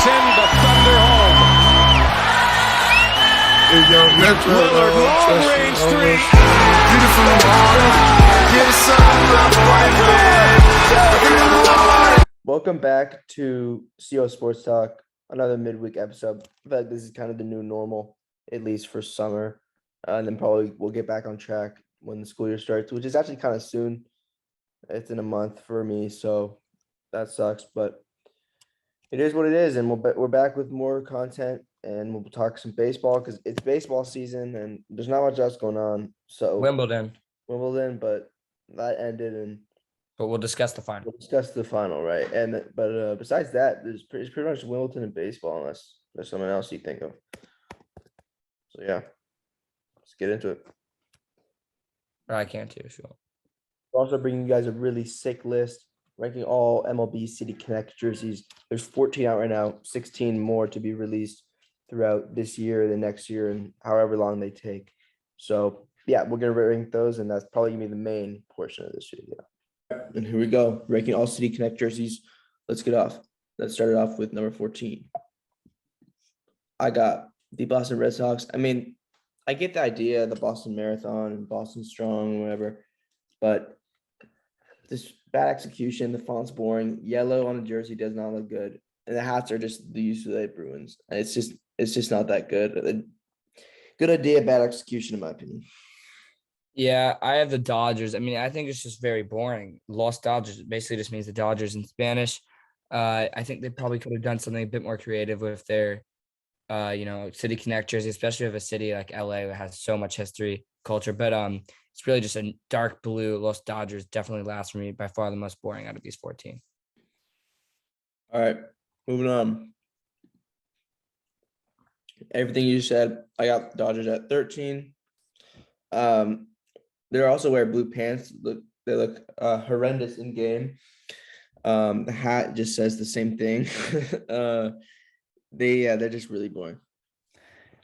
send the Thunder home. Lillard, long range three. Welcome back to CO Sports Talk, another midweek episode. I feel like this is kind of the new normal, at least for summer. And then probably we'll get back on track when the school year starts, which is actually kind of soon. It's in a month for me, so that sucks. But it is what it is, and we're back with more content, and we'll talk some baseball because it's baseball season, and there's not much else going on. So Wimbledon, but that ended, and but we'll discuss the final. we'll discuss the final, right? And but besides that, it's pretty much Wimbledon and baseball, unless there's something else you think of. So yeah, let's get into it. Or I can too, sure. We're also bringing you guys a really sick list, ranking all MLB City Connect jerseys. There's 14 out right now, 16 more to be released throughout this year, the next year, and however long they take. So yeah, we're gonna rank those, and that's probably gonna be the main portion of this video. And here we go, ranking all City Connect jerseys. Let's get off. Let's start it off with number 14. I got the Boston Red Sox. I mean, I get the idea, the Boston Marathon and Boston Strong, whatever, but this bad execution, the font's boring. Yellow on a jersey does not look good, and the hats are just the UCLA Bruins, and it's just not that good. Good idea, bad execution, in my opinion. Yeah, I have the Dodgers. I mean, I think it's just very boring. Los Dodgers basically just means the Dodgers in Spanish. I think they probably could have done something a bit more creative with their, City Connect jersey, especially with a city like LA that has so much history, culture. But it's really just a dark blue. Los Dodgers definitely last for me, by far the most boring out of these 14. All right, moving on. Everything you said, I got Dodgers at 13. They also wear blue pants. They look horrendous in game. The hat just says the same thing. They're just really boring.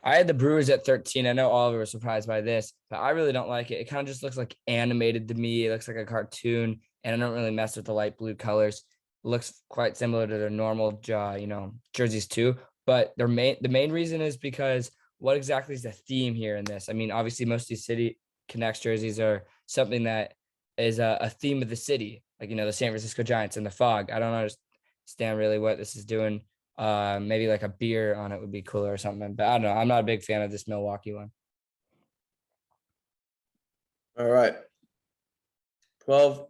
I had the Brewers at 13. I know all of you were surprised by this, but I really don't like it. It kind of just looks like animated to me. It looks like a cartoon, and I don't really mess with the light blue colors. It looks quite similar to their normal, jerseys too. But the main reason is because what exactly is the theme here in this? I mean, obviously, most of these City Connect jerseys are something that is a theme of the city, like, the San Francisco Giants and the fog. I don't understand really what this is doing. Maybe like a beer on it would be cooler or something, but I don't know. I'm not a big fan of this Milwaukee one. All right. 12.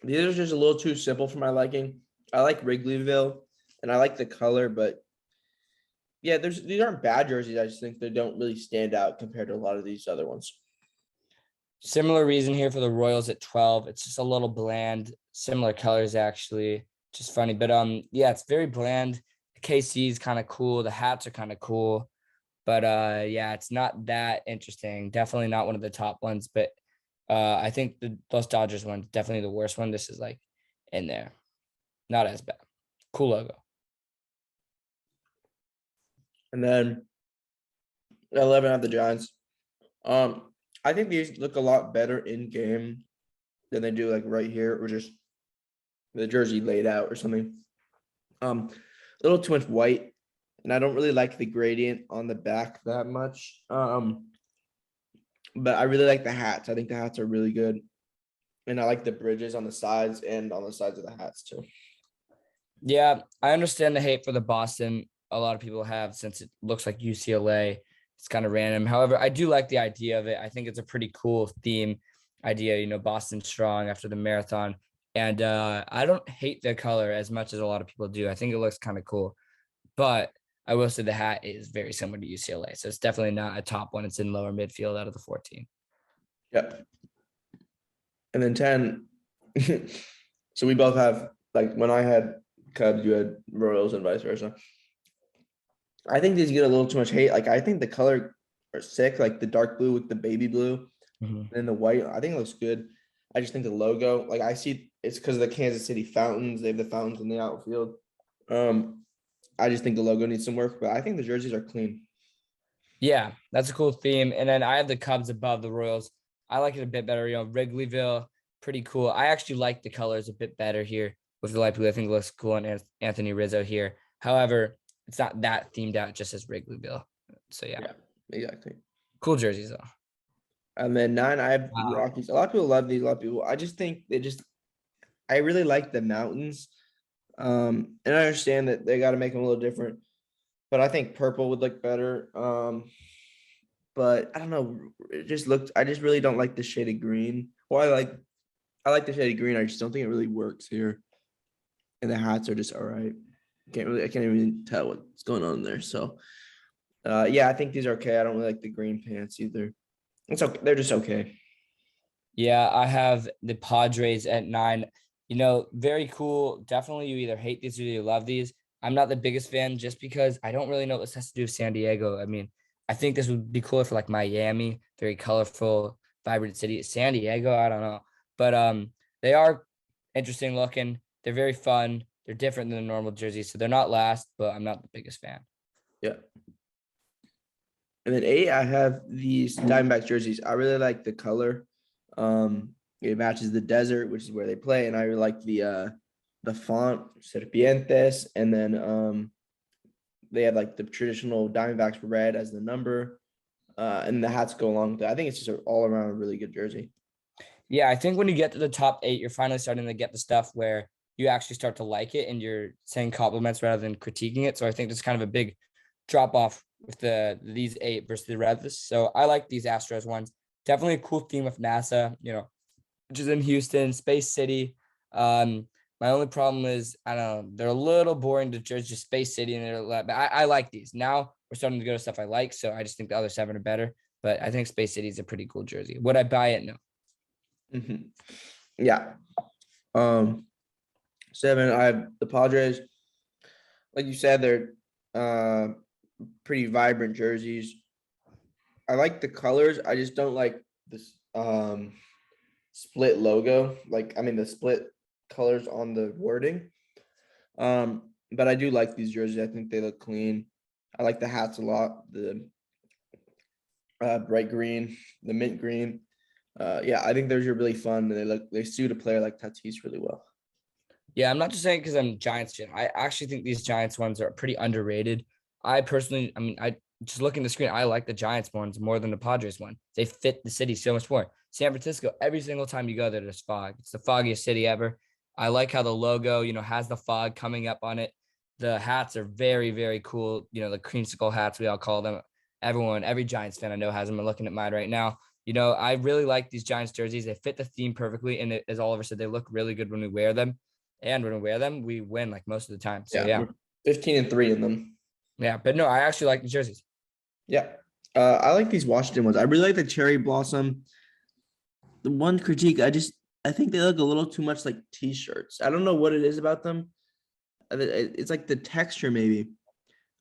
These are just a little too simple for my liking. I like Wrigleyville and I like the color, but yeah, these aren't bad jerseys. I just think they don't really stand out compared to a lot of these other ones. Similar reason here for the Royals at 12. It's just a little bland, similar colors actually. Just funny, but yeah, it's very bland. The KC is kind of cool. The hats are kind of cool, but yeah, it's not that interesting. Definitely not one of the top ones, but I think the Los Dodgers one's definitely the worst one. This is like in there, not as bad. Cool logo. And then 11 have the Giants. I think these look a lot better in game than they do like right here, or just the jersey laid out or something. A little too much white, and I don't really like the gradient on the back that much. But I really like the hats. I think the hats are really good, and I like the bridges on the sides and on the sides of the hats too. Yeah, I understand the hate for the Boston. A lot of people have, since it looks like UCLA. It's kind of random. However, I do like the idea of it. I think it's a pretty cool theme idea, Boston Strong after the marathon. And I don't hate the color as much as a lot of people do. I think it looks kind of cool. But I will say the hat is very similar to UCLA. So it's definitely not a top one. It's in lower midfield out of the 14. Yep. And then 10. So we both have, like, when I had Cubs, you had Royals and vice versa. I think these get a little too much hate. Like, I think the color are sick, like the dark blue with the baby blue and the white. I think it looks good. I just think the logo, like, I see it's because of the Kansas City fountains. They have the fountains in the outfield. I just think the logo needs some work, but I think the jerseys are clean. Yeah, that's a cool theme. And then I have the Cubs above the Royals. I like it a bit better. Wrigleyville, pretty cool. I actually like the colors a bit better here with the light blue. I think it looks cool on Anthony Rizzo here. However, it's not that themed out, just as Wrigleyville. So yeah, Yeah, exactly. cool jerseys though. And then 9, I have Wow. Rockies. A lot of people love these. A lot of people. I just think I really like the mountains. And I understand that they got to make them a little different, but I think purple would look better. But I don't know. I just really don't like the shaded green. Well, I like the shaded green. I just don't think it really works here. And the hats are just all right. I can't even tell what's going on there. So, yeah, I think these are okay. I don't really like the green pants either. It's okay. They're just okay. Yeah, I have the Padres at 9. Very cool. Definitely, you either hate these or you love these. I'm not the biggest fan just because I don't really know what this has to do with San Diego. I mean, I think this would be cooler for like Miami, very colorful, vibrant city. San Diego, I don't know, but they are interesting looking. They're very fun. They're different than the normal jerseys, so they're not last. But I'm not the biggest fan. Yeah. And then 8, I have these Diamondbacks jerseys. I really like the color. It matches the desert, which is where they play, and I really like the font Serpientes, and then they have like the traditional Diamondbacks red as the number, and the hats go along with it. I think it's just an all around really good jersey. Yeah, I think when you get to the top 8, you're finally starting to get the stuff where you actually start to like it and you're saying compliments rather than critiquing it. So I think there's kind of a big drop off with these 8 versus the Reds. So I like these Astros ones. Definitely a cool theme with NASA, which is in Houston, Space City. My only problem is I don't know, they're a little boring to judge just Space City, and but I like these. Now we're starting to go to stuff I like, so I just think the other 7 are better. But I think Space City is a pretty cool jersey. Would I buy it? No. Mhm. Yeah. 7, I have the Padres. Like you said, they're pretty vibrant jerseys. I like the colors. I just don't like this split logo. The split colors on the wording. But I do like these jerseys. I think they look clean. I like the hats a lot. The bright green, the mint green. Yeah, I think those are really fun. They suit a player like Tatis really well. Yeah, I'm not just saying because I'm a Giants fan. I actually think these Giants ones are pretty underrated. I personally, I just looking at the screen, I like the Giants ones more than the Padres one. They fit the city so much more. San Francisco, every single time you go there, there's fog. It's the foggiest city ever. I like how the logo, has the fog coming up on it. The hats are very, very cool. The creamsicle hats, we all call them. Every Giants fan I know has them. I'm looking at mine right now. I really like these Giants jerseys. They fit the theme perfectly. And as Oliver said, they look really good when we wear them. And when we wear them, we win like most of the time. So yeah. We're 15-3 in them. Yeah. But no, I actually like the jerseys. Yeah. I like these Washington ones. I really like the cherry blossom. The one critique, I think they look a little too much like t-shirts. I don't know what it is about them. It's like the texture maybe.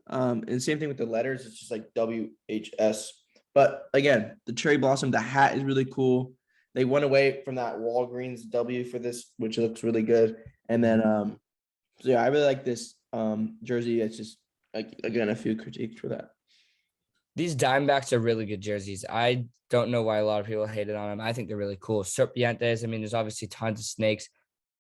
And same thing with the letters. It's just like WHS. But again, the cherry blossom, the hat is really cool. They went away from that Walgreens W for this, which looks really good. And then so yeah, I really like this jersey. It's just like again a few critiques for that. These Dimebacks are really good jerseys. I don't know why a lot of people hated on them. I think they're really cool. Serpientes. There's obviously tons of snakes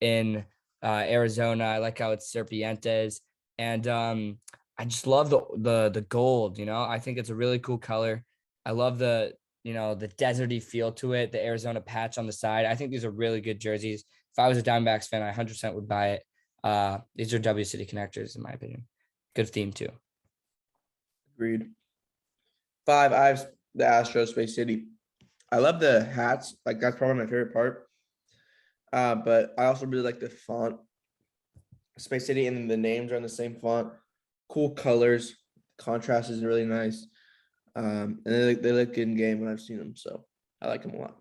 in Arizona. I like how it's Serpientes, and I just love the gold. I think it's a really cool color. I love the deserty feel to it. The Arizona patch on the side. I think these are really good jerseys. If I was a Diamondbacks fan, I 100% would buy it. These are W City connectors, in my opinion. Good theme too. Agreed. 5, I have the Astros Space City. I love the hats. Like that's probably my favorite part. But I also really like the font, Space City, and then the names are in the same font. Cool colors. Contrast is really nice. And they look good in game when I've seen them, so I like them a lot.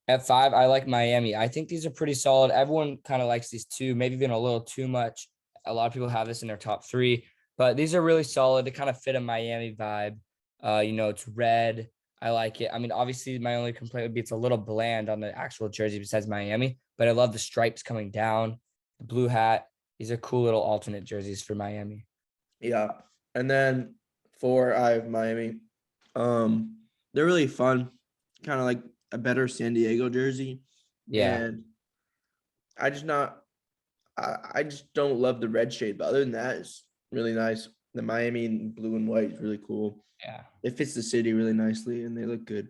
At 5, I like Miami. I think these are pretty solid. Everyone kind of likes these two, maybe even a little too much. A lot of people have this in their top 3, but these are really solid. They kind of fit a Miami vibe. It's red. I like it. Obviously, my only complaint would be it's a little bland on the actual jersey besides Miami, but I love the stripes coming down, the blue hat. These are cool little alternate jerseys for Miami. Yeah. And then 4, I have Miami. They're really fun, kind of like a better San Diego jersey. Yeah. And I just not I just don't love the red shade, but other than that, it's really nice. The Miami in blue and white is really cool. Yeah. It fits the city really nicely, and they look good.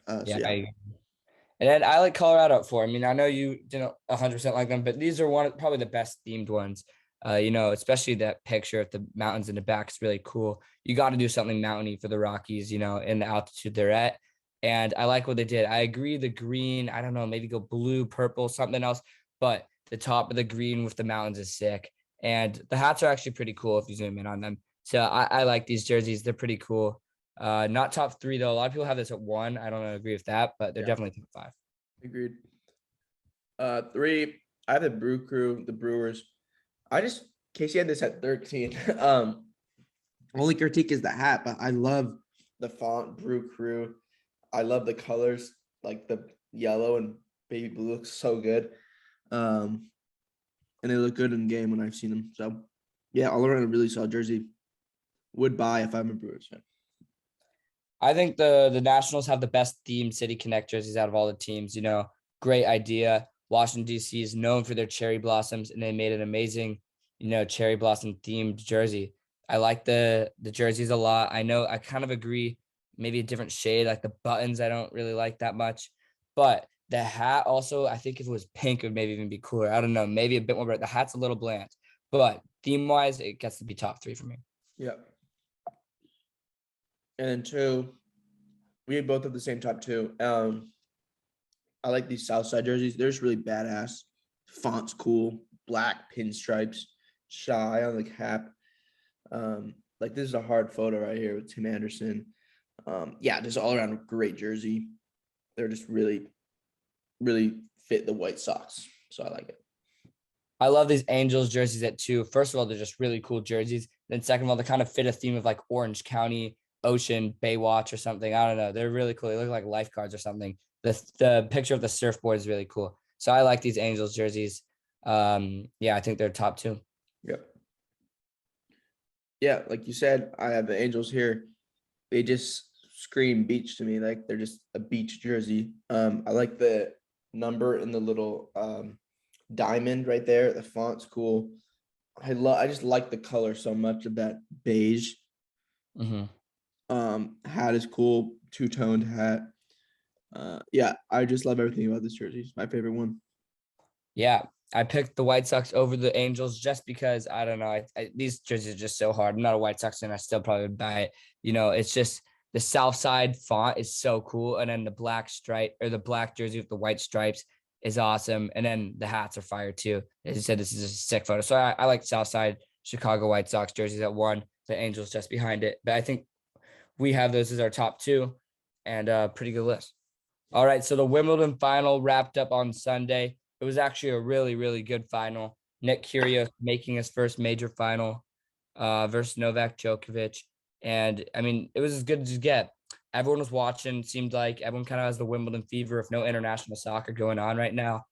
Yeah. Yeah, And then I like Colorado for. I mean, I know you didn't 100% like them, but these are probably the best themed ones. Especially that picture of the mountains in the back is really cool. You got to do something mountainy for the Rockies, in the altitude they're at. And I like what they did. I agree. The green, I don't know, maybe go blue, purple, something else. But the top of the green with the mountains is sick. And the hats are actually pretty cool if you zoom in on them. So I like these jerseys. They're pretty cool. Not top 3 though. A lot of people have this at 1. I don't agree with that, but they're definitely top 5. agreed. 3, I have the Brew Crew, the Brewers. Casey had this at 13. Only critique is the hat, but I love the font Brew Crew. I love the colors, like the yellow and baby blue looks so good. And they look good in game when I've seen them. So yeah, all around a really solid jersey. Would buy if I'm a Brewers fan. I think the Nationals have the best themed City Connect jerseys out of all the teams. Great idea. Washington, D.C. is known for their cherry blossoms, and they made an amazing, cherry blossom themed jersey. I like the jerseys a lot. I know I kind of agree, maybe a different shade, like the buttons I don't really like that much. But the hat also, I think if it was pink, it would maybe even be cooler. I don't know, maybe a bit more, but the hat's a little bland. But theme-wise, it gets to be top 3 for me. Yep. And then 2, we both have the same top 2. I like these Southside jerseys. They're just really badass. Font's cool. Black pinstripes. Shy on the cap. Like this is a hard photo right here with Tim Anderson. Just all around great jersey. They're just really, really fit the White Sox. So I like it. I love these Angels jerseys at 2. First of all, they're just really cool jerseys. Then second of all, they kind of fit a theme of like Orange County, Ocean, Baywatch or something. I don't know. They're really cool. They look like lifeguards or something. The picture of the surfboard is really cool. So I like these Angels jerseys. I think they're top 2. Yep. Yeah, like you said, I have the Angels here. They just scream beach to me. Like they're just a beach jersey. I like the number in the little diamond right there. The font's cool. I just like the color so much of that beige. Hat is cool, two-toned hat. I just love everything about this jersey. It's my favorite one. Yeah, I picked the White Sox over the Angels just because I don't know. These jerseys are just so hard. I'm not a White Sox fan. I still probably would buy it. It's just the South Side font is so cool, and then the black stripe or the black jersey with the white stripes is awesome, and then the hats are fire too. As you said, this is a sick photo. So I like South Side Chicago White Sox jerseys at 1. The Angels just behind it, but I think we have those as our top 2, and a pretty good list. All right, so the Wimbledon final wrapped up on Sunday. It was actually a really, really good final. Nick Kyrgios making his first major final versus Novak Djokovic. And, I mean, it was as good as you get. Everyone was watching. Seemed like everyone kind of has the Wimbledon fever if no international soccer going on right now.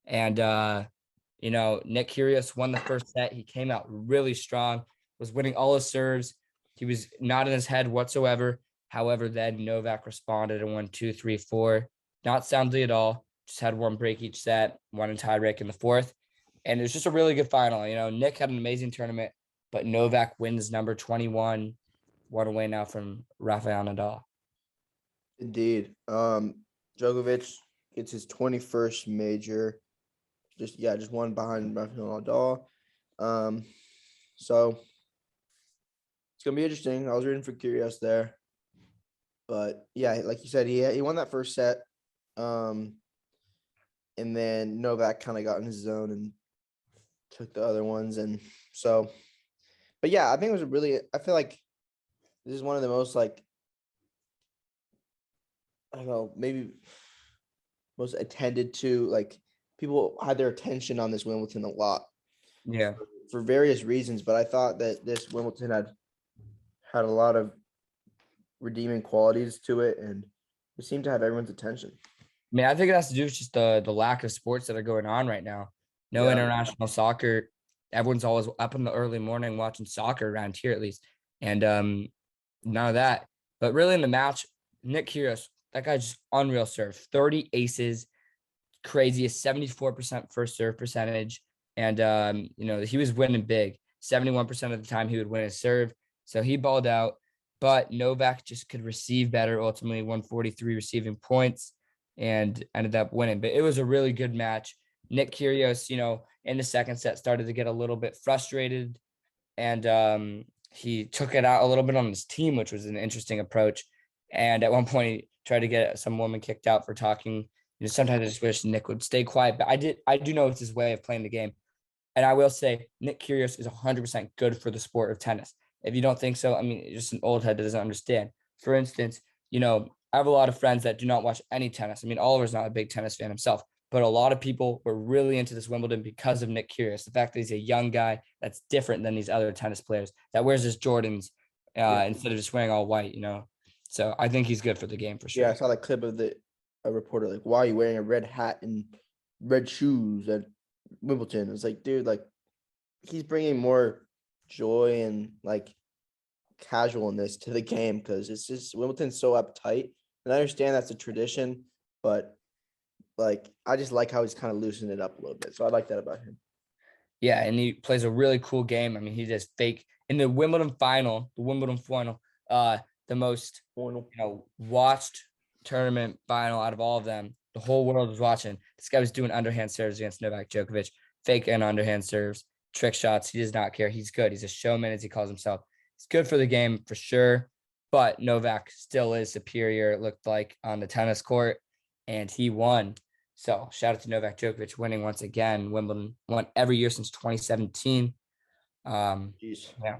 And, Nick Kyrgios won the first set. He came out really strong, was winning all his serves. He was not in his head whatsoever. However, then Novak responded and won 2-3-4. Not soundly at all. Just had one break each set, one in tiebreak in the 4th. And it was just a really good final. Nick had an amazing tournament, but Novak wins number 21, one away now from Rafael Nadal. Indeed. Djokovic gets his 21st major. Just one behind Rafael Nadal. So it's gonna be interesting. I was rooting for Kyrgios there. But yeah, like you said, he won that first set. And then Novak kind of got in his zone and took the other ones. And so, but yeah, I think it was I feel like this is one of the most I don't know, maybe most attended to, people had their attention on this Wimbledon a lot. Yeah. For various reasons, but I thought that this Wimbledon had a lot of redeeming qualities to it, and it seemed to have everyone's attention. I mean, I think it has to do with just the lack of sports that are going on right now. No international soccer. Everyone's always up in the early morning watching soccer around here, at least. And none of that. But really in the match, Nick Kyrgios, that guy's just unreal serve. 30 aces, craziest, 74% first serve percentage. And he was winning big. 71% of the time he would win his serve. So he balled out, but Novak just could receive better, ultimately 143 receiving points and ended up winning. But it was a really good match. Nick Kyrgios, in the second set started to get a little bit frustrated, and he took it out a little bit on his team, which was an interesting approach. And at one point, he tried to get some woman kicked out for talking. Sometimes I just wish Nick would stay quiet, but I do know it's his way of playing the game. And I will say, Nick Kyrgios is 100% good for the sport of tennis. If you don't think so, I mean, just an old head that doesn't understand. For instance, I have a lot of friends that do not watch any tennis. I mean, Oliver's not a big tennis fan himself, but a lot of people were really into this Wimbledon because of Nick Kyrgios. The fact that he's a young guy that's different than these other tennis players that wears his Jordans instead of just wearing all white, So I think he's good for the game for sure. Yeah, I saw that clip of a reporter like, why are you wearing a red hat and red shoes at Wimbledon? It's like, dude, like he's bringing more joy and like casualness to the game because it's just Wimbledon's so uptight. And I understand that's a tradition, but like I just like how he's kind of loosening it up a little bit. So I like that about him. Yeah, and he plays a really cool game. I mean, he just fake in the Wimbledon final, the most watched tournament final out of all of them. The whole world was watching. This guy was doing underhand serves against Novak Djokovic, fake and underhand serves, trick shots. He does not care. He's good. He's a showman, as he calls himself. He's good for the game for sure. But Novak still is superior, it looked like, on the tennis court, and he won. So shout out to Novak Djokovic winning once again. Wimbledon won every year since 2017. Jeez. Yeah.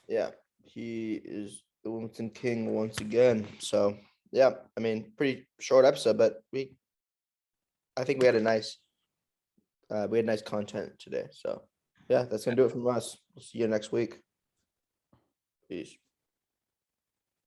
Yeah, he is the Wimbledon king once again. So yeah, I mean, pretty short episode, but I think we had nice content today. So yeah, that's gonna do it from us. We'll see you next week. Peace.